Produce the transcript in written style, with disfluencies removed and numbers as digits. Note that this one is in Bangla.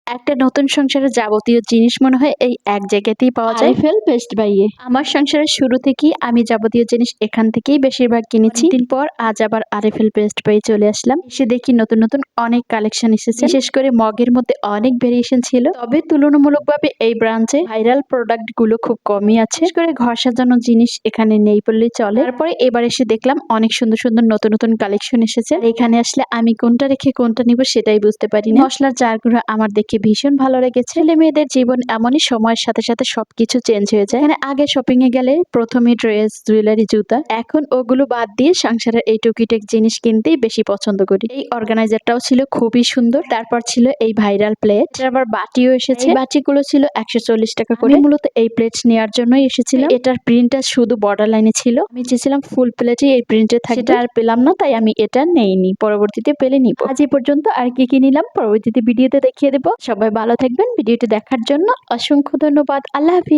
একটা নতুন সংসারের যাবতীয় জিনিস মনে হয় এই এক জায়গাতেই পাওয়া যায়। আইফেল পেস্ট বাইয়ে আমার সংসারের শুরু থেকেই আমি যাবতীয় জিনিস এখান থেকেই বেশিরভাগ কিনেছি। দিন পর আজ আবার আরএফএল পেস্ট পেয়ে চলে আসলাম। এসে দেখি নতুন নতুন অনেক কালেকশন এসেছে, বিশেষ করে মগের মধ্যে অনেক ভেরিয়েশন ছিল। তবে তুলনামূলকভাবে এই ব্রাঞ্চে ভাইরাল প্রোডাক্ট গুলো খুব কমই আছে, বিশেষ করে ঘর সাজানোর জিনিস এখানে নেই বললেই চলে। তারপরে এবার এসে দেখলাম অনেক সুন্দর সুন্দর নতুন নতুন কালেকশন এসেছে। আর এখানে আসলে আমি কোনটা রেখে কোনটা নিব সেটাই বুঝতে পারি না। মশলার জারগুলো আমার দেখে ভীষণ ভালো লেগেছে। ছেলে মেয়েদের জীবন এমনই, সময়ের সাথে সাথে সবকিছু চেঞ্জ হয়ে যায়। এখানে আগে শপিং এ গেলে প্রথমে ড্রেস, জুয়েলারি, জুতা, এখন ওগুলো বাদ দিয়ে সংসারের এই টুকিটাক জিনিস কিনতেই বেশি পছন্দ করি। এই অর্গানাইজারটাও ছিল খুবই সুন্দর। তারপর ছিল এই ভাইরাল প্লেট, আবার বাটিও এসেছে। বাটিগুলো ছিল 140 টাকা করে। মূলত এই প্লেট নেওয়ার জন্যই এসেছিলাম। এটার প্রিন্টটা শুধু বর্ডার লাইনে ছিল, আমি চেয়েছিলাম ফুল প্লেটে এই প্রিন্টে থাকবে, সেটা আর পেলাম না, তাই আমি এটা নেইনি, পরবর্তীতে পেলে নিব। আজ এই পর্যন্ত। আর কি কি নিলাম পরবর্তীতে ভিডিওতে দেখিয়ে দেবো। সবাই ভালো থাকবেন। ভিডিওটি দেখার জন্য অসংখ্য ধন্যবাদ। আল্লাহ হাফিজ।